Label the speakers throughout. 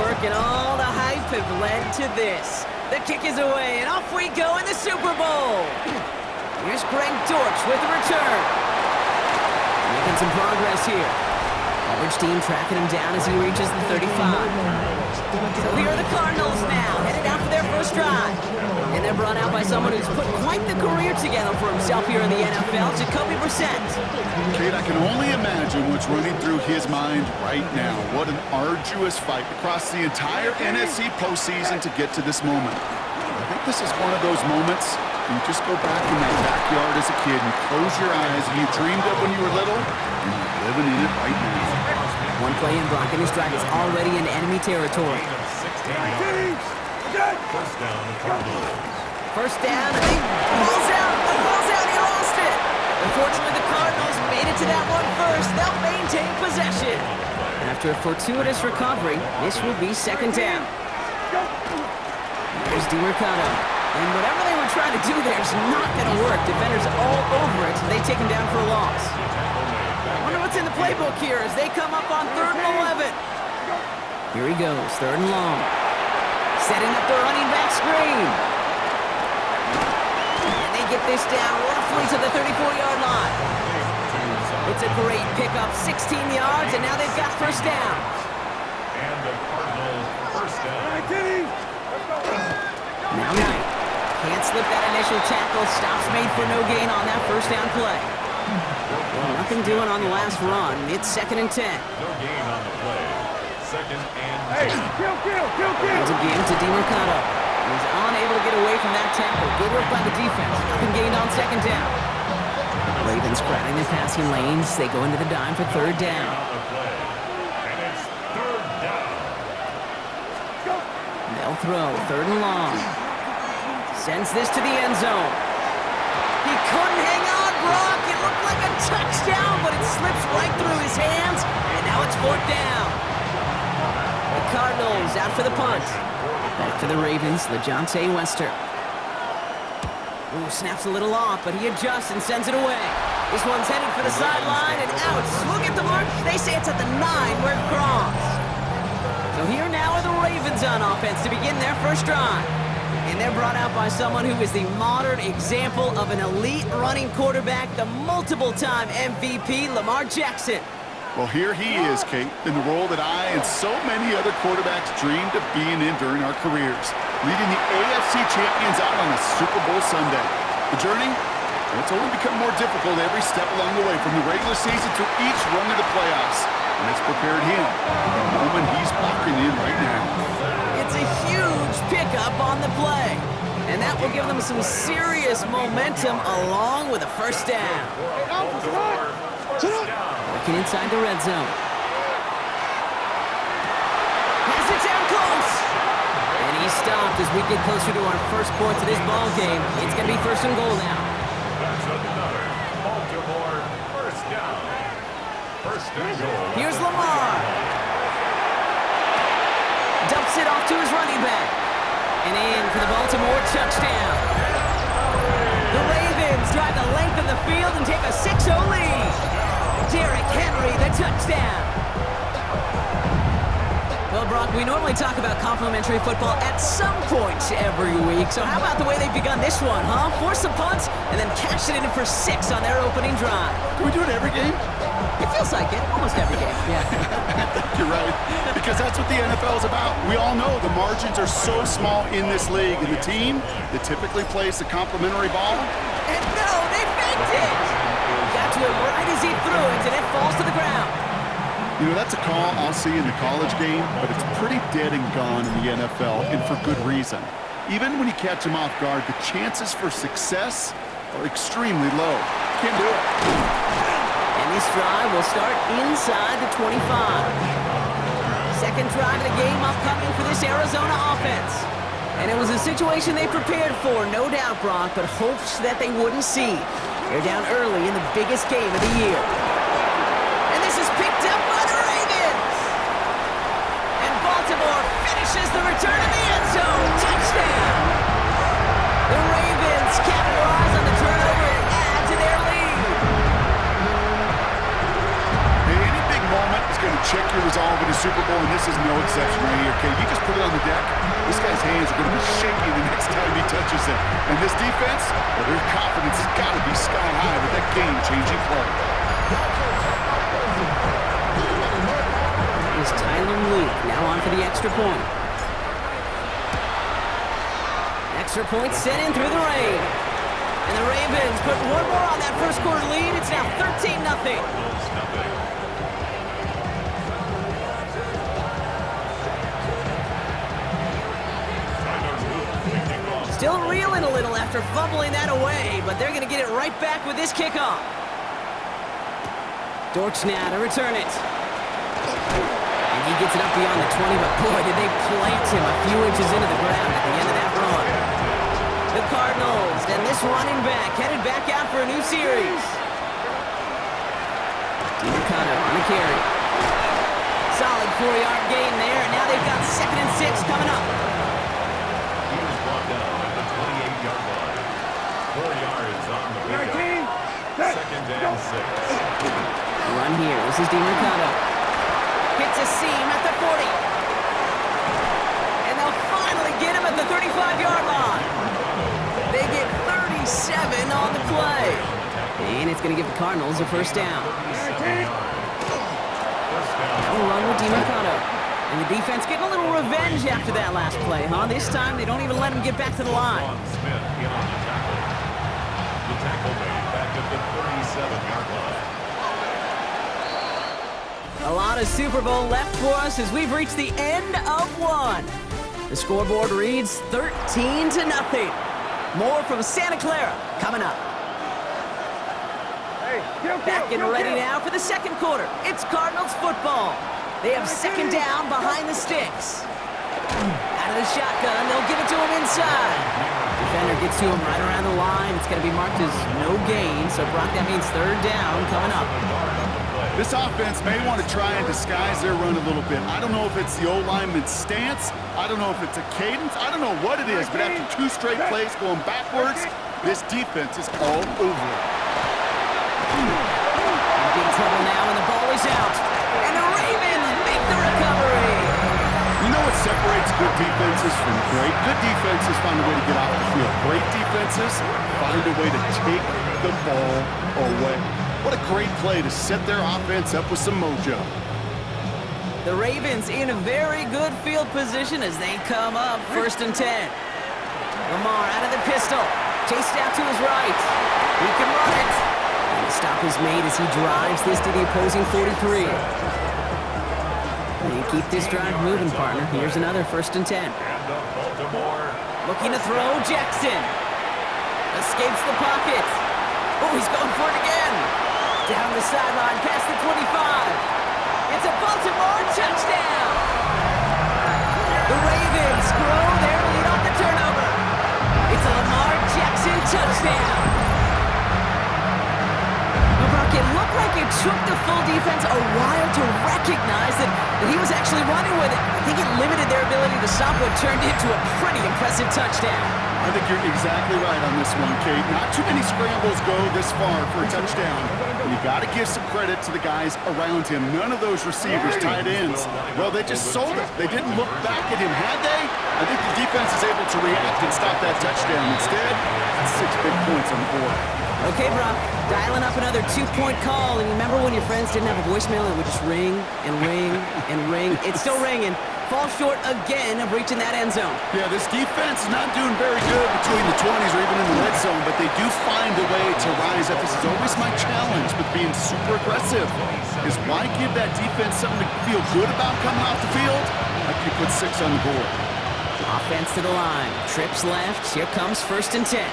Speaker 1: work and all the hype have led to this. The kick is away, and off we go in the Super Bowl. Here's Greg Dortch with the return. Making some progress here. Coverage team tracking him down as he reaches the 35. So here are the Cardinals now, headed out for their first drive. And they're brought out by someone who's put quite the career together for himself here in the NFL, Jacoby Brissett.
Speaker 2: Kate, I can only imagine what's running through his mind right now. What an arduous fight across the entire NFC postseason to get to this moment. I think this is one of those moments you just go back in that backyard as a kid and close your eyes and you dreamed of when you were little, and you're living in it right now.
Speaker 1: One play in blocking his drive is already in enemy territory. First down, and he balls out. The ball's out, he lost it. Unfortunately, the Cardinals made it to that one first. They'll maintain possession. After a fortuitous recovery, this will be second down. Here's DiMercato. And whatever they were trying to do there is not going to work. Defenders all over it, so they take him down for a loss. I wonder what's in the playbook here as they come up on 3rd and 11. Here he goes, 3rd and long. Setting up the running back screen. And they get this down roughly to the 34-yard line. It's a great pickup, 16 yards, and now they've got first down.
Speaker 3: And the Cardinals first down.
Speaker 1: Now Knight. Can't slip that initial tackle. Stops made for no gain on that first down play. Well, nothing doing on the last run. It's 2nd and 10.
Speaker 3: No gain on the play. 2nd and 10.
Speaker 1: Hands again to DiMercato. He's unable to get away from that tackle. Good work by the defense. Nothing gained on 2nd down. Ravens crowding the passing lanes. They go into the dime for 3rd down.
Speaker 3: And it's 3rd down.
Speaker 1: They'll throw 3rd and long. Sends this to the end zone. He couldn't hang on, Brock. It looked like a touchdown, but it slips right through his hands, and now it's 4th down. The Cardinals out for the punt. Back to the Ravens, LeJohntay Wester. Ooh, snaps a little off, but he adjusts and sends it away. This one's headed for the sideline and out. Look at the mark. They say it's at the 9 where it crossed. So here now are the Ravens on offense to begin their first drive. And they're brought out by someone who is the modern example of an elite running quarterback, the multiple-time MVP, Lamar Jackson.
Speaker 2: Well, here he is, Kate, in the role that I and so many other quarterbacks dreamed of being in during our careers, leading the AFC champions out on a Super Bowl Sunday. The journey, well, it's only become more difficult every step along the way, from the regular season to each run of the playoffs. And it's prepared him for the moment he's walking in right now.
Speaker 1: It's a huge pickup on the play. And that will give them some serious momentum along with a first down. Working inside the red zone. Has it down close. And he's stopped as we get closer to our first points of this ball game. It's going to be 1st and goal now.
Speaker 3: That's another Baltimore first down. First and goal.
Speaker 1: Here's Lamar. Dumps it off to his running back. And in for the Baltimore touchdown. The Ravens drive the length of the field and take a 6-0 lead. Derrick Henry, the touchdown. Well, Brock, we normally talk about complimentary football at some point every week. So how about the way they've begun this one, huh? Force some punts and then cash it in for 6 on their opening drive.
Speaker 2: Can we do it every game?
Speaker 1: It feels like it. Almost every game. Yeah.
Speaker 2: You're right, because that's what the NFL is about. We all know the margins are so small in this league, and the team that typically plays the complimentary ball.
Speaker 1: And no, they faked it. Got to it right as he threw it, and it falls to the ground.
Speaker 2: You know, that's a call I'll see in the college game, but it's pretty dead and gone in the NFL, and for good reason. Even when you catch them off guard, the chances for success are extremely low. Can't do it.
Speaker 1: And this drive will start inside the 25. Second drive of the game upcoming for this Arizona offense. And it was a situation they prepared for, no doubt, Brock, but hopes that they wouldn't see. They're down early in the biggest game of the year. And this is picked up by the Ravens. And Baltimore finishes the return to the end zone. Touchdown. The Ravens capitalize on the turnover and add to their lead.
Speaker 2: Any big moment is going to check your resolve in a Super Bowl, and this is no exception right here, okay? You just put it on the deck, this guy's hands are going to be shaking the next time he touches it. And this defense, well, their confidence has got to be sky high with that game-changing play.
Speaker 1: Is Tyler Luke now on for the extra point. Extra point sent in through the rain. And the Ravens put one more on that first quarter lead. It's now 13-0. Still reeling a little after fumbling that away, but they're going to get it right back with this kickoff. Dortch now to return it. And he gets it up beyond the 20, but boy, did they plant him a few inches into the ground at the end of that run. The Cardinals, and this running back headed back out for a new series. DeMarcano on the carry. Solid 4-yard gain there, and now they've got 2nd and 6 coming up.
Speaker 3: He was brought down at the 28-yard line. 4 yards on the pickup. 2nd and 6.
Speaker 1: Run here. This is DeMarcano. Hits a seam at the 40. And they'll finally get him at the 35-yard line. They get 37 on the play. And it's going to give the Cardinals a first down. They'll run with DeMarcano. And the defense getting a little revenge after that last play, huh? This time they don't even let him get back to the line.
Speaker 3: Smith in on the tackle. The tackle made back at the 37-yard line.
Speaker 1: A lot of Super Bowl left for us as we've reached the end of one. The scoreboard reads 13-0. More from Santa Clara coming up. Back and ready now for the second quarter. It's Cardinals football. They have 2nd down behind the sticks. Out of the shotgun, they'll give it to him inside. Defender gets to him right around the line. It's going to be marked as no gain, so Brock, that means 3rd down coming up.
Speaker 2: This offense may want to try and disguise their run a little bit. I don't know if it's the O-lineman's stance. I don't know if it's a cadence. I don't know what it is, but after 2 straight plays going backwards, this defense is all over it.
Speaker 1: Big trouble now, and the ball is out. And the Ravens make the recovery.
Speaker 2: You know what separates good defenses from great? Good defenses find a way to get off the field. Great defenses find a way to take the ball away. What a great play to set their offense up with some mojo.
Speaker 1: The Ravens in a very good field position as they come up 1st and 10. Lamar out of the pistol. Chased out to his right. He can run it. And the stop is made as he drives this to the opposing 43. And you keep this drive moving, partner. Here's another 1st and 10. Looking to throw, Jackson. Escapes the pocket. Oh, he's going for it again. Down the sideline, past the 25. It's a Baltimore touchdown. The Ravens grow their lead off the turnover. It's a Lamar Jackson touchdown. Brock, it looked like it took the full defense a while to recognize that he was actually running with it. I think it limited their ability to stop what turned into a pretty impressive touchdown.
Speaker 2: I think you're exactly right on this one, Kate. Not too many scrambles go this far for a touchdown. And you got to give some credit to the guys around him. None of those receivers, tight ends, well, they just sold it. They didn't look back at him, had they? I think the defense is able to react and stop that touchdown. Instead, it's 6 big points on the board.
Speaker 1: Okay, Brock, dialing up another 2-point call. And remember when your friends didn't have a voicemail and it would just ring and ring and ring? It's still ringing. Fall short again of reaching that end zone.
Speaker 2: Yeah, this defense is not doing very good between the 20s or even in the red zone, but they do find a way to rise up. This is always my challenge with being super aggressive, is why give that defense something to feel good about coming off the field? Like you put 6 on the board.
Speaker 1: Offense to the line. Trips left. Here comes 1st and 10.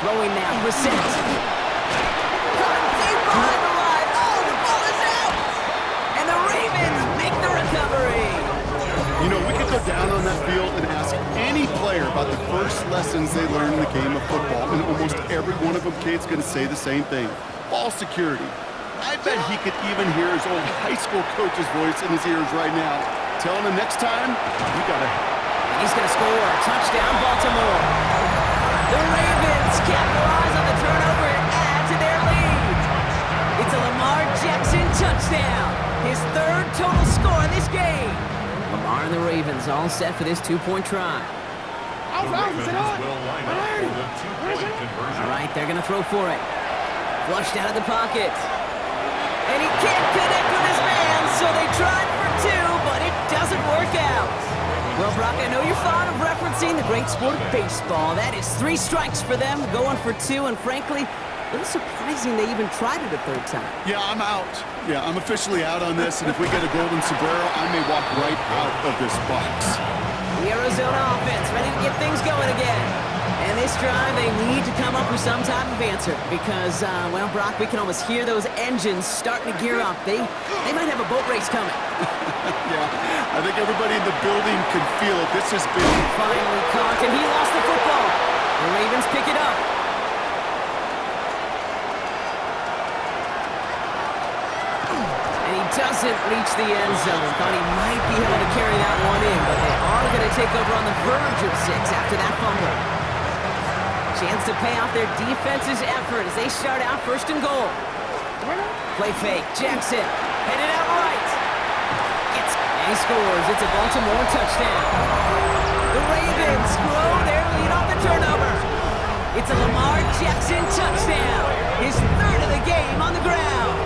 Speaker 1: Throwing now. Brissett. Caught deep behind the line. Oh, the ball is out. And the Ravens make the recovery.
Speaker 2: You know, we could go down on that field and ask any player about the first lessons they learned in the game of football, and almost every one of them kids going to say the same thing. Ball security. I bet he could even hear his old high school coach's voice in his ears right now, telling him next time, you got to...
Speaker 1: He's going to score a touchdown, Baltimore. The Ravens capitalize on the turnover and add to their lead. It's a Lamar Jackson touchdown. His third total score in this game. Lamar and the Ravens all set for this two-point try.
Speaker 3: The Ravens will line up for the two-point conversion.
Speaker 1: All right, they're going to throw for it. Flushed out of the pocket. And he can't connect with his man, so they tried for two, but it doesn't work out. Well, Brock, I know you're fond of referencing the great sport of baseball. That is 3 strikes for them, going for 2, and frankly, a little surprising they even tried it a third time.
Speaker 2: Yeah, I'm out. Yeah, I'm officially out on this, and if we get a golden sombrero, I may walk right out of this box.
Speaker 1: The Arizona offense ready to get things going again. And this drive, they need to come up with some type of answer because, well, Brock, we can almost hear those engines starting to gear up. They might have a boat race coming.
Speaker 2: Yeah, I think everybody in the building can feel it. This has been...
Speaker 1: Finally caught, and he lost the football. The Ravens pick it up. And he doesn't reach the end zone. Thought he might be able to carry that one in, but they are going to take over on the verge of 6 after that fumble. Chance to pay off their defense's effort as they start out first and goal. Play fake. Jackson headed out right. And he scores. It's a Baltimore touchdown. The Ravens grow their lead off the turnover. It's a Lamar Jackson touchdown. His third of the game on the ground.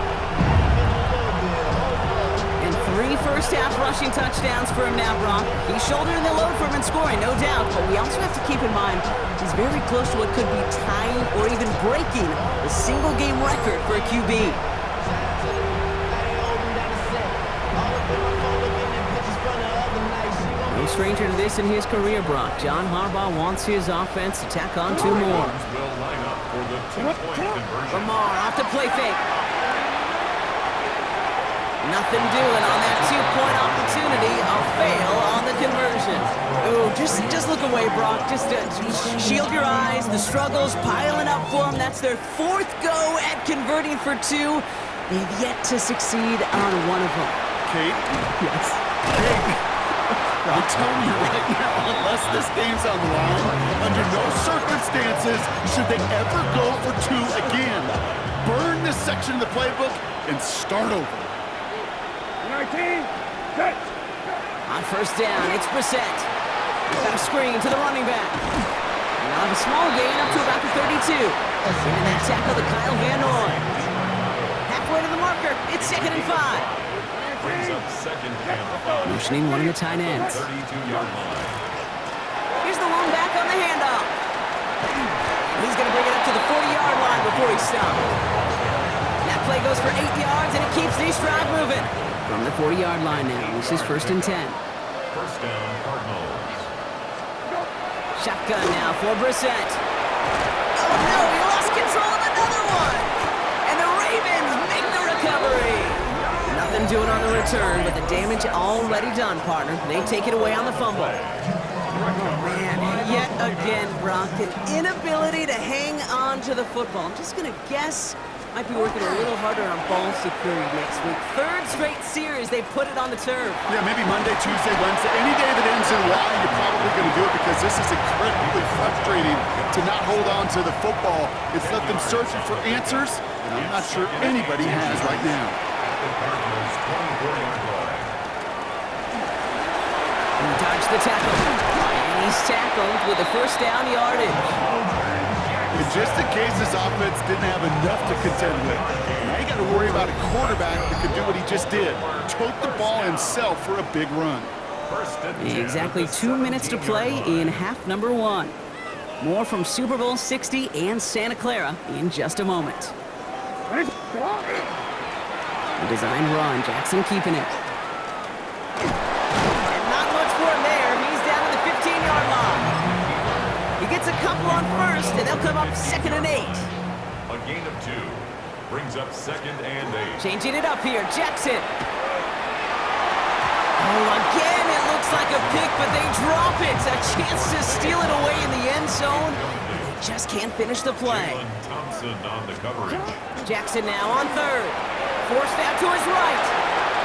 Speaker 1: And 3 first-half rushing touchdowns for him now, Brock. He's shouldering the load for him in scoring, no doubt. But we also have to keep in mind he's very close to what could be tying or even breaking the single-game record for a QB. No stranger to this in his career, Brock. John Harbaugh wants his offense to tack on 2 more.
Speaker 3: Will line up for the two-point conversion.
Speaker 1: Lamar off the play fake. Nothing doing on that 2-point opportunity. A fail on the conversion. Oh, just look away, Brock. Just shield your eyes. The struggles piling up for them. That's their 4th go at converting for 2. They've yet to succeed on one of them.
Speaker 2: Kate?
Speaker 1: Yes.
Speaker 2: Kate? I'm telling you right now, unless this game's on the line, under no circumstances should they ever go for 2 again. Burn this section of the playbook and start over.
Speaker 1: On first down, it's Brissett. He's got a screen to the running back. And they'll have a small gain up to about the 32. And that tackle to Kyle Van Noy. Halfway to the marker, it's 2nd and 5.
Speaker 3: Brings up 2nd and 5.
Speaker 1: Motioning one of the tight ends.
Speaker 3: 32-yard line.
Speaker 1: Here's the long back on the handoff. He's going to bring it up to the 40-yard line before he stops. That play goes for 8 yards, and it keeps this drive moving. From the 40-yard line now, this is 1st and 10.
Speaker 3: First down, Cardinals.
Speaker 1: Shotgun now for Brissett. Oh no, he lost control of another one! And the Ravens make the recovery! Nothing doing on the return, but the damage already done, partner. They take it away on the fumble. Oh man, yet again, Brock, an inability to hang on to the football. I'm just gonna guess might be working a little harder on ball security next week. 3rd straight series, they put it on the turf.
Speaker 2: Yeah, maybe Monday, Tuesday, Wednesday. Any day that ends in Y, you're probably going to do it because this is incredibly frustrating to not hold on to the football. It's left them searching for answers, and I'm not sure anybody has right now.
Speaker 3: The Cardinals 24-yard line.
Speaker 1: He dodged the tackle. And he's tackled with the first down yardage.
Speaker 2: And just in case this offense didn't have enough to contend with, now you got to worry about a quarterback that could do what he just did. Tote the ball himself for a big run.
Speaker 1: Exactly 2 minutes to play in half number 1. More from Super Bowl 60 and Santa Clara in just a moment. A designed run, Jackson keeping it. And not much for him there. He's down to the 15-yard line. He gets a couple on first, and they'll come up 2nd and 8.
Speaker 3: A gain of 2 brings up 2nd and 8.
Speaker 1: Changing it up here, Jackson. Oh, again, it looks like a pick, but they drop it. A chance to steal it away in the end zone. They just can't finish the play.
Speaker 3: Jalen Thompson on the coverage.
Speaker 1: Jackson now on 3rd. Forced out to his right.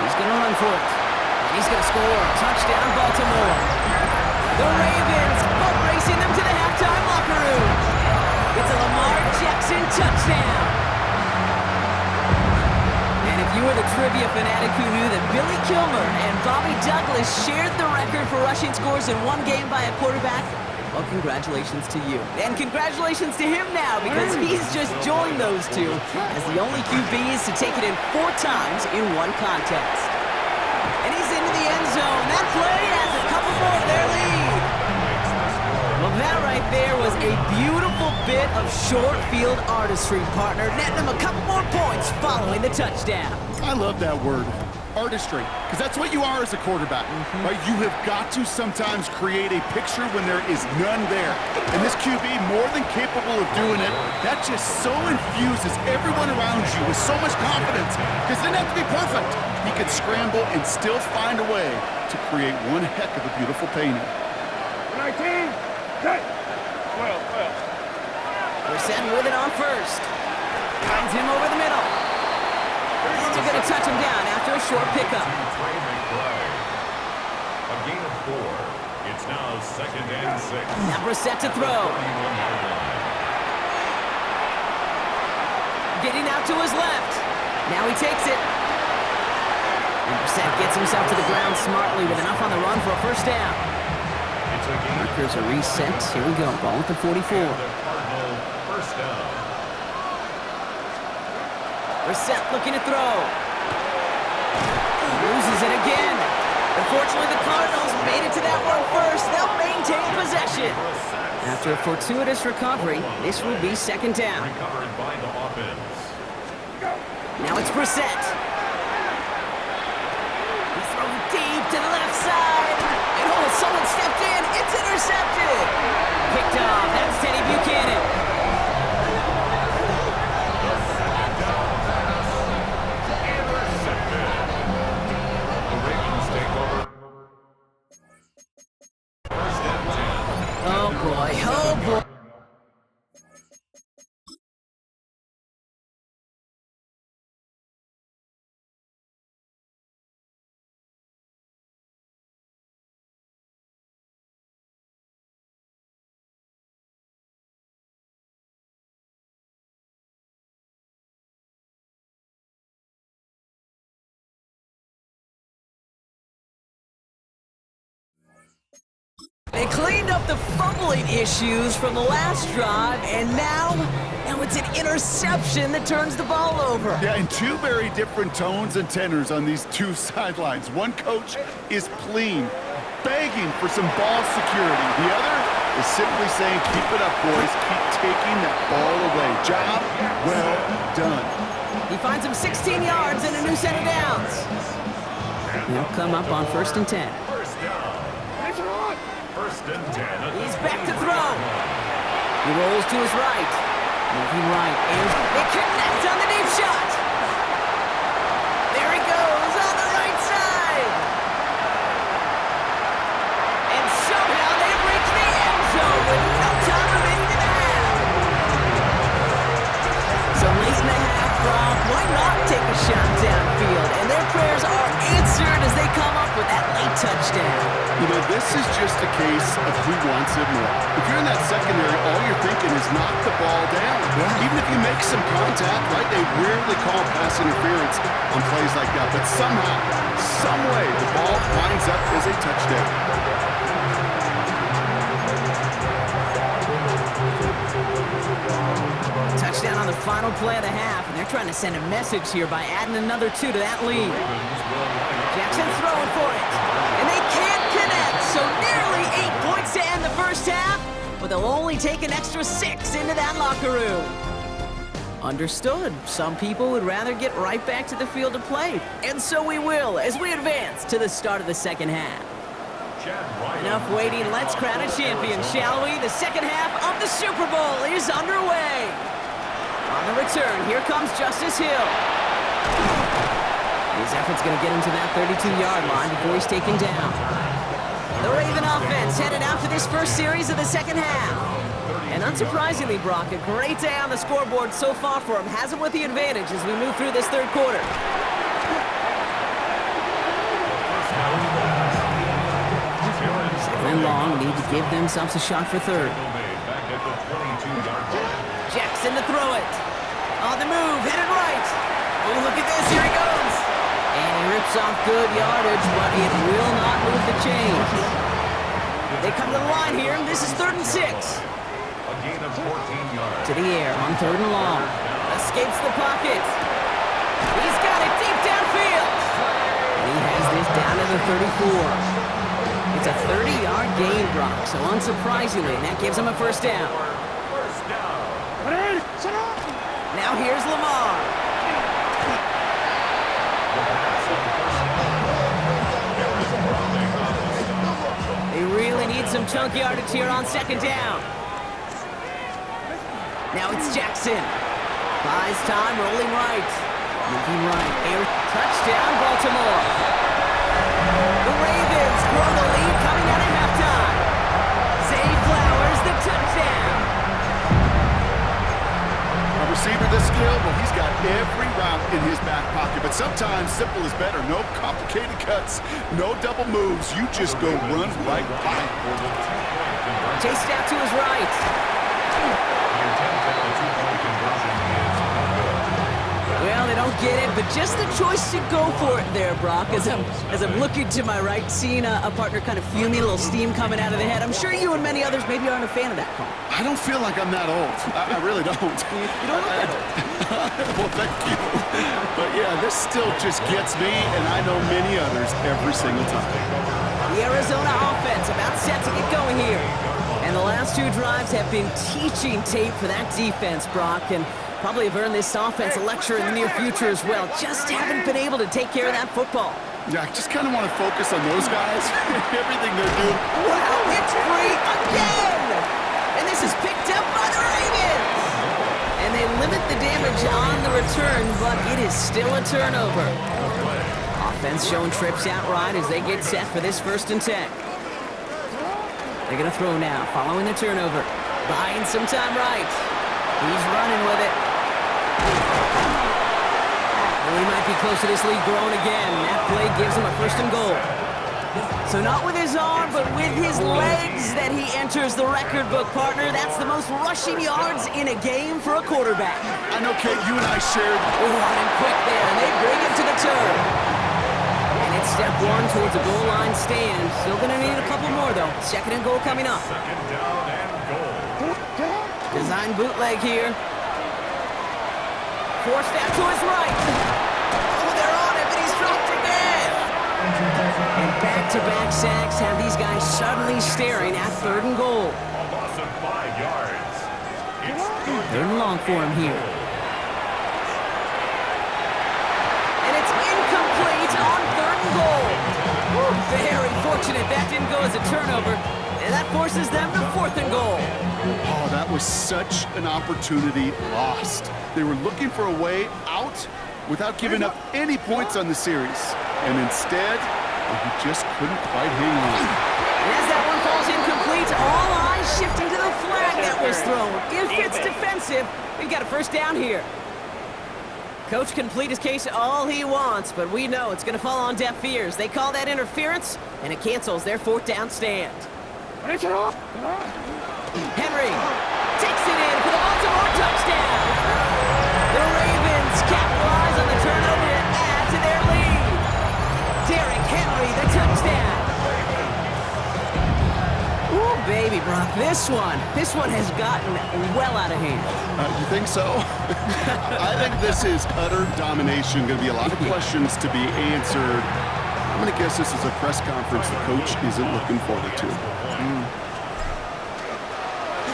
Speaker 1: He's going to run for it. And he's going to score. Touchdown, Baltimore. The Ravens boat racing them to the halftime locker room. It's a Lamar Jackson touchdown. And if you were the trivia fanatic who knew that Billy Kilmer and Bobby Douglas shared the record for rushing scores in one game by a quarterback, well, congratulations to you. And congratulations to him now, because he's just joined those two as the only QBs to take it in 4 times in one contest. And he's into the end zone. That play has a couple more of their lead. Well, that right there was a beautiful bit of short field artistry, partner, netting him a couple more points following the touchdown.
Speaker 2: I love that word, artistry, because that's what you are as a quarterback, right? You have got to sometimes create a picture when there is none there. And this QB, more than capable of doing it, that just so infuses everyone around you with so much confidence, because it doesn't have to be perfect. He could scramble and still find a way to create one heck of a beautiful painting.
Speaker 4: 19, set. Well.
Speaker 1: Brissett with it on first. Finds him over the middle. And they're going to touch him down after a short pickup.
Speaker 3: A gain of 4. It's now 2nd and 6.
Speaker 1: Now Brissett to throw. Getting out to his left. Now he takes it. And Brissett gets himself to the ground smartly with enough on the run for a first down. Markers are reset. Here we go. Ball at the 44.
Speaker 3: First down.
Speaker 1: Brissett looking to throw. Loses it again. Unfortunately, the Cardinals made it to that one first. They'll maintain possession. After a fortuitous recovery, this will be 2nd down.
Speaker 3: Recovered by the offense.
Speaker 1: Now it's Brissett. He's throwing deep to the left side. And oh, someone stepped in. It's intercepted. Picked off. That's Teddy Buchanan. Oh boy. They cleaned up the fumbling issues from the last drive, and now it's an interception that turns the ball over.
Speaker 2: Yeah, and 2 very different tones and tenors on these 2 sidelines. One coach is pleading, begging for some ball security. The other is simply saying, keep it up, boys. Keep taking that ball away. Job well done.
Speaker 1: He finds him 16 yards and a new set of downs. They'll come up on 1st and 10.
Speaker 3: First and 10.
Speaker 1: He's back to throw. He rolls to his right. Moving right. And they connect on the deep shot. There he goes on the right side. And somehow they've reached the end zone with no time remaining in the half. So late in the half, Brock, why not take a shot downfield? And their prayers are answered as they come up with that late touchdown.
Speaker 2: You know, this is just a case of who wants it more. If you're in that secondary, all you're thinking is knock the ball down. Yeah. Even if you make some contact, right, they rarely call pass interference on plays like that. But somehow, some way, the ball winds up as a touchdown.
Speaker 1: Touchdown on the final play of the half, and they're trying to send a message here by adding another 2 to that lead. Jackson throwing for it, and they can't connect, so nearly 8 points to end the first half, but they'll only take an extra 6 into that locker room. Understood. Some people would rather get right back to the field of play, and so we will as we advance to the start of the 2nd half. Enough waiting, let's crown a champion, shall we? The 2nd half of the Super Bowl is underway. On the return, here comes Justice Hill. His effort's going to get him to that 32-yard line before he's taken down. The Raven offense headed out for this first series of the 2nd half. And unsurprisingly, Brock, a great day on the scoreboard so far for him. Has him with the advantage as we move through this 3rd quarter. And long need to give themselves a shot for 3rd. Jackson to throw it. On the move, headed right. Oh, look at this, here he goes. Chips off good yardage, but it will not move the chains. They come to the line here, and this is 3rd and 6.
Speaker 3: A gain of 14 yards.
Speaker 1: To the air on 3rd and long. Escapes the pocket. He's got it deep downfield. And he has this down to the 34. It's a 30-yard gain, Brock, so unsurprisingly, that gives him a first down.
Speaker 3: First down.
Speaker 1: Now here's Lamar.
Speaker 3: The pass on first down. There is Browning on the stop.
Speaker 1: They really need some chunk yardage here on 2nd down. Now it's Jackson. Buys time, rolling right. Moving right. Air touchdown, Baltimore. The Ravens grow the lead coming out of halftime. Zay Flowers, the touchdown.
Speaker 2: A receiver this skilled, well, he's got every route in his back pocket. But sometimes simple is better. No complicated cuts, no double moves. You just go run right by.
Speaker 3: For the two-point conversion.
Speaker 1: Chased out to his right.
Speaker 3: The attempt at the two-point conversion is no good.
Speaker 1: Well, they don't get it, but just the choice to go for it there, Brock. As I'm looking to my right, seeing a partner kind of fuming, a little steam coming out of the head. I'm sure you and many others maybe aren't a fan of that call.
Speaker 2: I don't feel like I'm that old. I really don't.
Speaker 1: You don't look that old.
Speaker 2: Well, thank you. But yeah, this still just gets me, and I know many others every single time.
Speaker 1: The Arizona offense about set to get going here. And the last 2 drives have been teaching tape for that defense, Brock, and probably have earned this offense a lecture in the near future as well. Just haven't been able to take care of that football.
Speaker 2: Yeah, I just kind of want to focus on those guys, everything they're doing.
Speaker 1: Wow, it's free again! And this is picked up by the Ravens! And they limit the damage on the return, but it is still a turnover. Offense showing trips outright as they get set for this 1st and 10. They're going to throw now, following the turnover. Buying some time right. He's running with it. Well, he might be close to this lead growing again. That play gives him a 1st and goal. So not with his arm, but with his legs that he enters the record book, partner. That's the most rushing yards in a game for a quarterback.
Speaker 2: I know, Kate, you and I shared.
Speaker 1: Oh, running quick there, and they bring him to the turn. And it's step 1 towards a goal line stand. Still going to need a couple more, though. 2nd and goal coming up.
Speaker 3: Second down and goal.
Speaker 1: Design bootleg here. Forced out to his right. Oh, they're on him, and he's dropped again. And back-to-back sacks have these guys suddenly staring at 3rd and goal.
Speaker 3: A loss of 5 yards. It's
Speaker 1: 3rd and long for him here. And it's incomplete on 3rd and goal. Woo, very fortunate that didn't go as a turnover. And that forces them to 4th and goal.
Speaker 2: Oh, that was such an opportunity lost. They were looking for a way out without giving up any points on the series. And instead, he just couldn't quite hang on.
Speaker 1: And as that one falls incomplete, all eyes shifting to the flag that was thrown. If it's defensive, we've got a 1st down here. Coach can plead his case all he wants, but we know it's going to fall on deaf ears. They call that interference, and it cancels their 4th down stand. Henry takes it in for the Baltimore touchdown. The Ravens capitalize on the turnover and add to their lead. Derrick Henry, the touchdown. Ooh, baby, Brock, this one has gotten well out of hand.
Speaker 2: You think so? I think this is utter domination. Going to be a lot of questions to be answered. I'm going to guess this is a press conference the coach isn't looking forward to.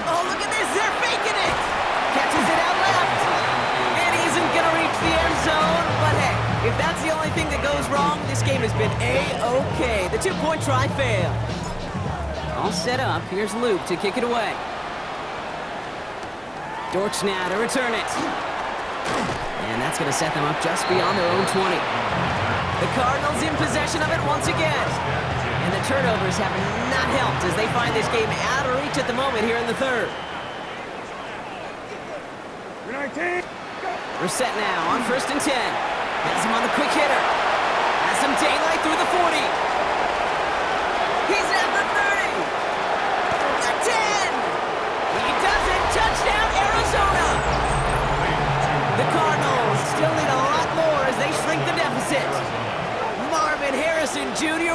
Speaker 1: Oh, look at this. They're faking it. Catches it out left. And he isn't going to reach the end zone. But hey, if that's the only thing that goes wrong, this game has been A-OK. The 2-point try failed. All set up. Here's Luke to kick it away. Dortch now to return it. And that's going to set them up just beyond their own 20. The Cardinals in possession of it once again. And the turnovers have not helped as they find this game out of reach at the moment here in the 3rd. We're set now on 1st and 10. Has him on the quick hitter. Has some daylight through the 40. He's at the 30. The 10. He does it. Touchdown, Arizona. The Cardinals still need a lot more as they shrink the deficit.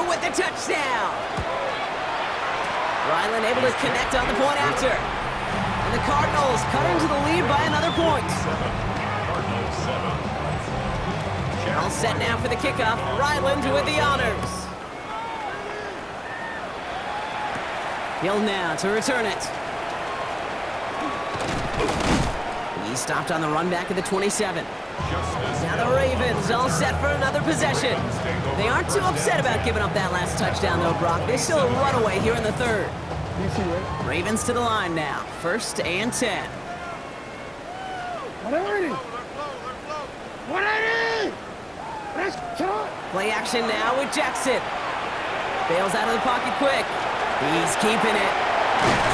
Speaker 1: with the touchdown. Ryland able to connect on the point after. And the Cardinals cut into the lead by another point.
Speaker 3: Cardinals 7.
Speaker 1: All set now for the kickoff. Ryland with the honors. Hill now to return it. He stopped on the run back at the 27. Now the Ravens all set for another possession. They aren't too upset about giving up that last touchdown though, Brock. They still a runaway here in the third. Ravens to the line now. 1st and 10.
Speaker 4: 180! 180! Let's go!
Speaker 1: Play action now with Jackson. Bails out of the pocket quick. He's keeping it.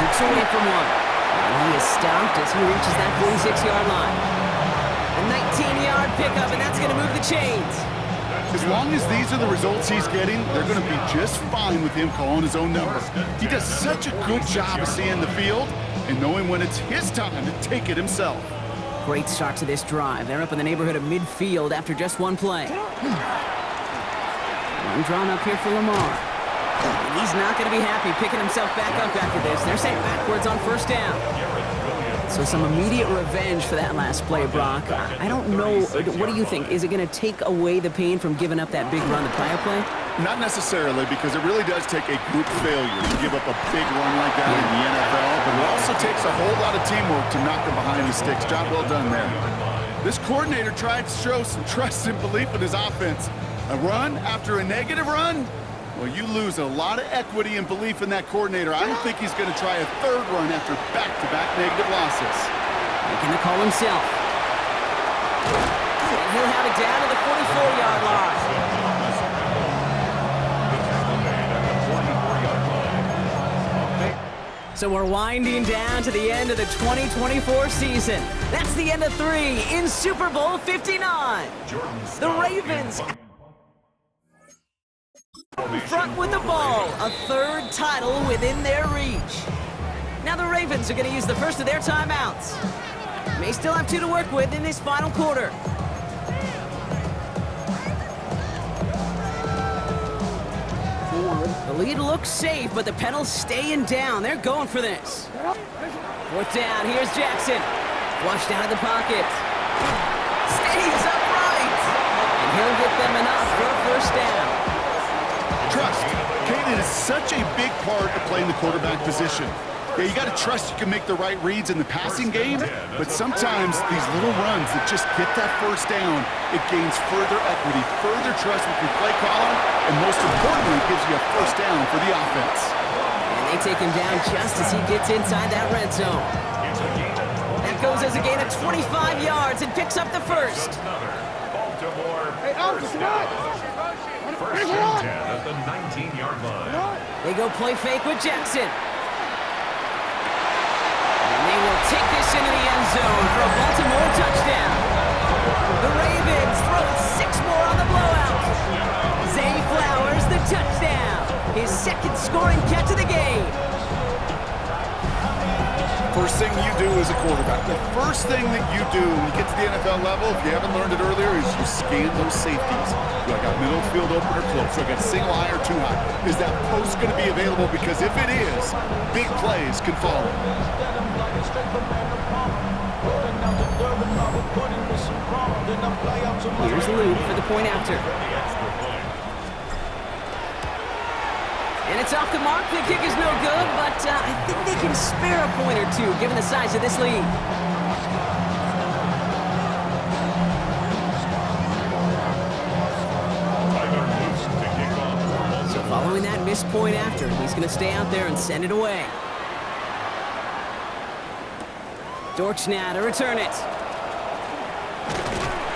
Speaker 1: Jukes away from one. And he is stopped as he reaches that 46-yard line. A 19-yard pickup, and that's going to move the chains.
Speaker 2: As long as these are the results he's getting, they're going to be just fine with him calling his own number. He does such a good job of seeing the field and knowing when it's his time to take it himself.
Speaker 1: Great start to this drive. They're up in the neighborhood of midfield after just one play. One drawn up here for Lamar. And he's not going to be happy picking himself back up after this. They're sent backwards on 1st down. So some immediate revenge for that last play, Brock. I don't know. What do you think? Is it going to take away the pain from giving up that big run the prior play?
Speaker 2: Not necessarily, because it really does take a group failure to give up a big run like that in the NFL, but it also takes a whole lot of teamwork to knock them behind the sticks. Job well done there. This coordinator tried to show some trust and belief in his offense. A run after a negative run? Well, you lose a lot of equity and belief in that coordinator. I don't think he's going to try a 3rd run after back-to-back negative losses.
Speaker 1: Making the call himself. And he'll have it down to the 44-yard line. So we're winding down to the end of the 2024 season. That's the end of 3 in Super Bowl 59. The Ravens front with the ball, a 3rd title within their reach. Now the Ravens are going to use the first of their timeouts. May still have 2 to work with in this final quarter. The lead looks safe, but the pedals staying down. They're going for this. 4th down, here's Jackson. Flushed out of the pocket. Stays upright. And he'll get them enough for a 1st down.
Speaker 2: Trust. Caden is such a big part of playing the quarterback position. Yeah, you got to trust you can make the right reads in the passing game, but sometimes these little runs that just get that 1st down, it gains further equity, further trust with your play caller, and most importantly, it gives you a 1st down for the offense.
Speaker 1: And they take him down just as he gets inside that red zone. That goes as a gain of 25 yards and picks up the 1st.
Speaker 4: Hey, Alpha, come on!
Speaker 3: First and 10 at the 19-yard line.
Speaker 1: They go play fake with Jackson. And they will take this into the end zone for a Baltimore touchdown. The Ravens throwing 6 more on the blowout. Zay Flowers, the touchdown. His 2nd scoring catch of the game.
Speaker 2: First thing you do as a quarterback, the first thing that you do when you get to the NFL level, if you haven't learned it earlier, is you scan those safeties. Do I got middle field open or close? Do I got single high or 2 high? Is that post going to be available? Because if it is, big plays can follow.
Speaker 1: Here's Luke for the point after. And it's off the mark. The kick is no good, but I think they can spare a point or 2 given the size of this lead. So following that missed point after, he's going to stay out there and send it away. Dortch now to return it.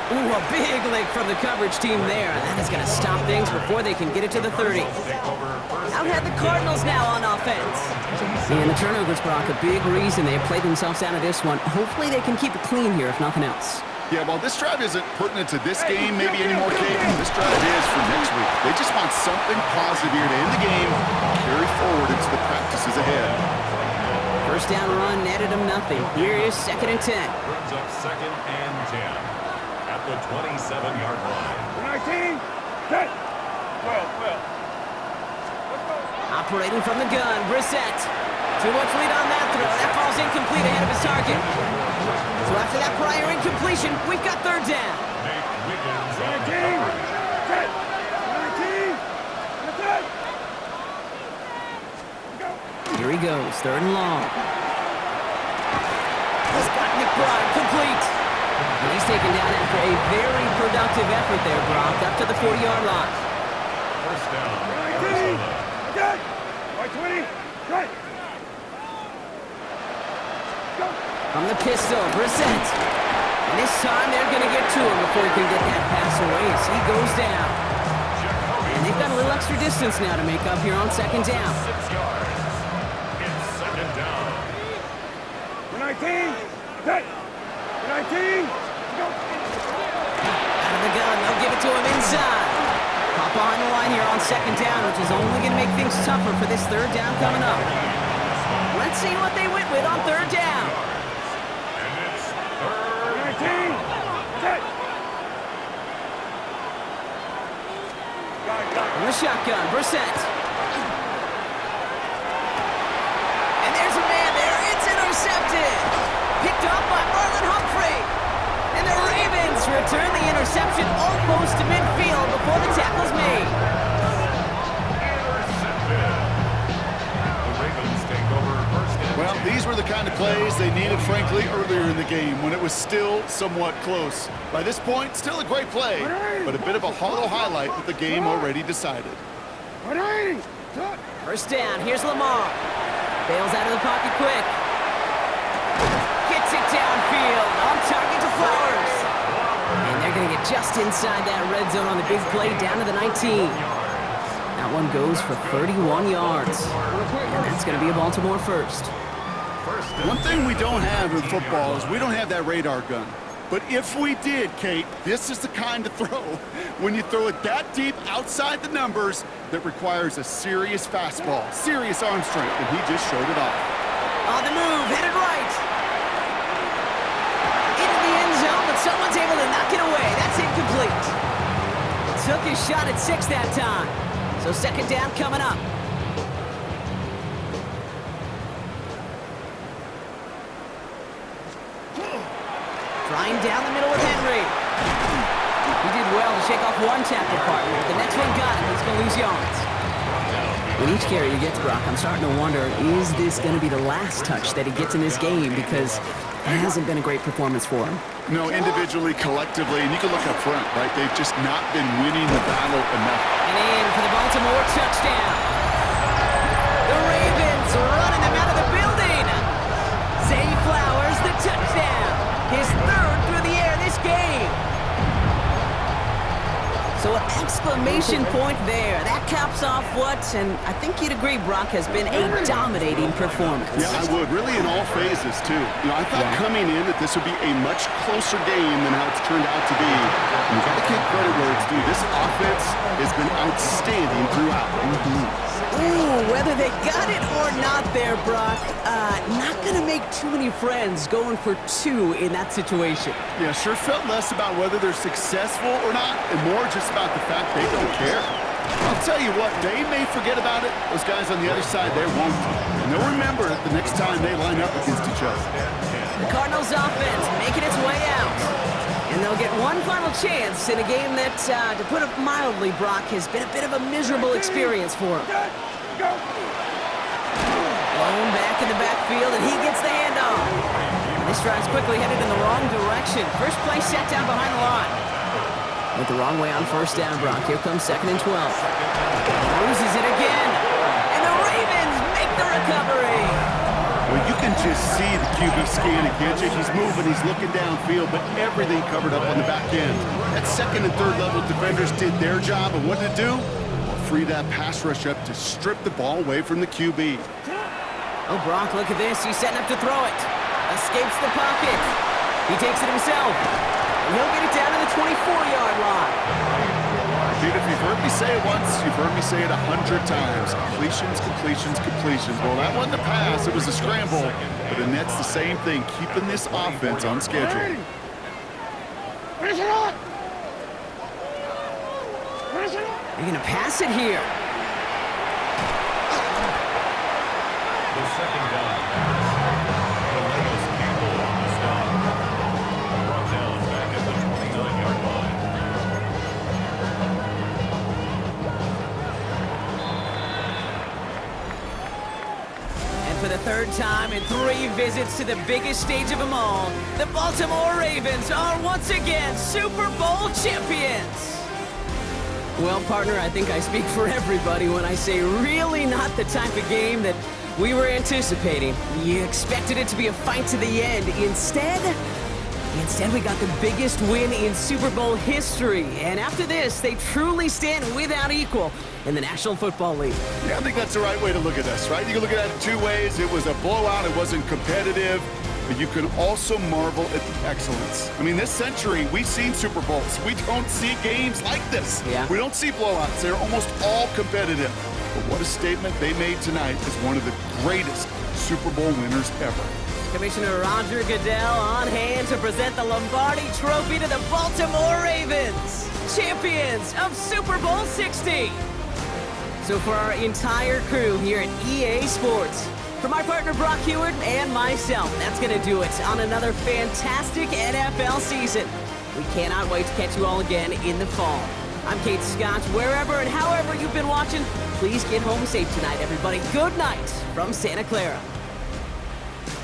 Speaker 1: Ooh, a big lick from the coverage team there. That is going to stop things before they can get it to the 30. Out had the Cardinals now on offense. And the turnovers, Brock, a big reason they have played themselves out of this one. Hopefully they can keep it clean here, if nothing else.
Speaker 2: Yeah, while this drive isn't pertinent to this game, maybe anymore, Caden, this drive is for next week. They just want something positive here to end the game and carry forward into the practices ahead.
Speaker 1: 1st down run netted them nothing. Here is 2nd and 10.
Speaker 3: Brings up 2nd and 10 at the 27-yard line.
Speaker 4: 19, 10. 12.
Speaker 1: Operating from the gun, Brissett. Too much lead on that throw. That falls incomplete ahead of his target. So after that prior incompletion, we've got third down. Here he goes, third and long. He's got McBride complete. And he's taken down after a very productive effort there, Brock, up to the 40-yard line.
Speaker 3: First down.
Speaker 4: Good. 20. Right.
Speaker 1: From the pistol, Brissett. And this time they're going to get to him before he can get that pass away as he goes down. And they've got a little extra distance now to make up here on second down.
Speaker 3: 6 yards. It's second down.
Speaker 4: 19. Good. 19. Go.
Speaker 1: Out of the gun, they'll give it to him inside. Pop behind the line here on second down, which is only going to make things tougher for this third down coming up. Let's see what they went with on third down.
Speaker 3: And it's third
Speaker 4: 19. Good.
Speaker 1: From the shotgun, Brissett. And there's a man there. It's intercepted. Picked up by Marlon Humphrey. And the Ravens return the interception almost to midfield before the tackle's made.
Speaker 3: intercepted. The Ravens take over first and
Speaker 2: Well, these were the kind of plays they needed, frankly, earlier in the game when it was still somewhat close. By this point, still a great play, but a bit of a hollow highlight with the game already decided.
Speaker 4: 20.
Speaker 1: First down, here's Lamar. Bails out of the pocket quick. Gets it downfield, on target to Flowers. And they're going to get just inside that red zone on the big play, down to the 19. That one goes for 31 yards. And that's going to be a Baltimore first.
Speaker 2: One thing we don't have in football is we don't have that radar gun. But if we did, Kate, this is the kind of throw, when you throw it that deep outside the numbers, that requires a serious fastball, serious arm strength, and he just showed it off.
Speaker 1: On the move, headed right. Into the end zone, but someone's able to knock it away. That's incomplete. Took his shot at 6 that time. So second down coming up. Trying down the middle with Henry. He did well to shake off one tackle partner. The next one got him. He's going to lose yards. When each carry he gets, Brock, I'm starting to wonder, is this going to be the last touch that he gets in this game? Because it hasn't been a great performance for him.
Speaker 2: No, individually, collectively, and you can look up front, right? They've just not been winning the battle enough.
Speaker 1: And in for the Baltimore touchdown. The Ravens running them out of the building. Zay Flowers, the touchdown. His third through the air this game. So an exclamation point there. That caps off what, and I think you'd agree, Brock, has been a dominating performance.
Speaker 2: Yeah, I would. Really in all phases, too. You know, I thought coming in that this would be a much closer game than how it's turned out to be. And you've got to give credit where it's due. This offense has been outstanding throughout.
Speaker 1: Ooh, whether they got it or not there, Brock, not going to make too many friends going for 2 in that situation.
Speaker 2: Yeah, sure felt less about whether they're successful or not, and more just about the fact they don't care. I'll tell you what, they may forget about it. Those guys on the other side, they won't. And they'll remember it the next time they line up against each other.
Speaker 1: The Cardinals offense making its way out. And they'll get one final chance in a game that, to put it mildly, Brock, has been a bit of a miserable experience for him. Blown back in the backfield, and he gets the handoff. This drive's quickly headed in the wrong direction. First play set down behind the line. Went the wrong way on first down, Brock. Here comes 2nd and 12. Loses it again. And the Ravens make the recovery.
Speaker 2: Well, you can just see the QB scan against you. He's moving, he's looking downfield, but everything covered up on the back end. That 2nd and 3rd level defenders did their job, and what did it do? Well, free that pass rush up to strip the ball away from the QB.
Speaker 1: Oh, Brock, look at this. He's setting up to throw it. Escapes the pocket. He takes it himself. And he'll get it down to the 24-yard line.
Speaker 2: Dude, if you've heard me say it once, you've heard me say it 100 times. Completions, completions, completions. Well, that wasn't a pass. It was a scramble. But the Nets, the same thing, keeping this offense on schedule.
Speaker 1: They're going to pass it here.
Speaker 3: The second down pass. Calais Campbell on the stop. Brought down back at the 29-yard line.
Speaker 1: For the third time in 3 visits to the biggest stage of them all, the Baltimore Ravens are once again Super Bowl champions. Well, partner, I think I speak for everybody when I say really not the type of game that we were anticipating. You expected it to be a fight to the end. Instead, we got the biggest win in Super Bowl history. And after this, they truly stand without equal in the National Football League.
Speaker 2: Yeah, I think that's the right way to look at this, right? You can look at it 2 ways. It was a blowout. It wasn't competitive. But you can also marvel at the excellence. I mean, this century, we've seen Super Bowls. We don't see games like this.
Speaker 1: Yeah.
Speaker 2: We don't see blowouts. They're almost all competitive. But what a statement they made tonight as one of the greatest Super Bowl winners ever.
Speaker 1: Commissioner Roger Goodell on hand to present the Lombardi Trophy to the Baltimore Ravens, champions of Super Bowl 60. So for our entire crew here at EA Sports, for my partner Brock Heward and myself, that's going to do it on another fantastic NFL season. We cannot wait to catch you all again in the fall. I'm Kate Scott. Wherever and however you've been watching, please get home safe tonight, everybody. Good night from Santa Clara.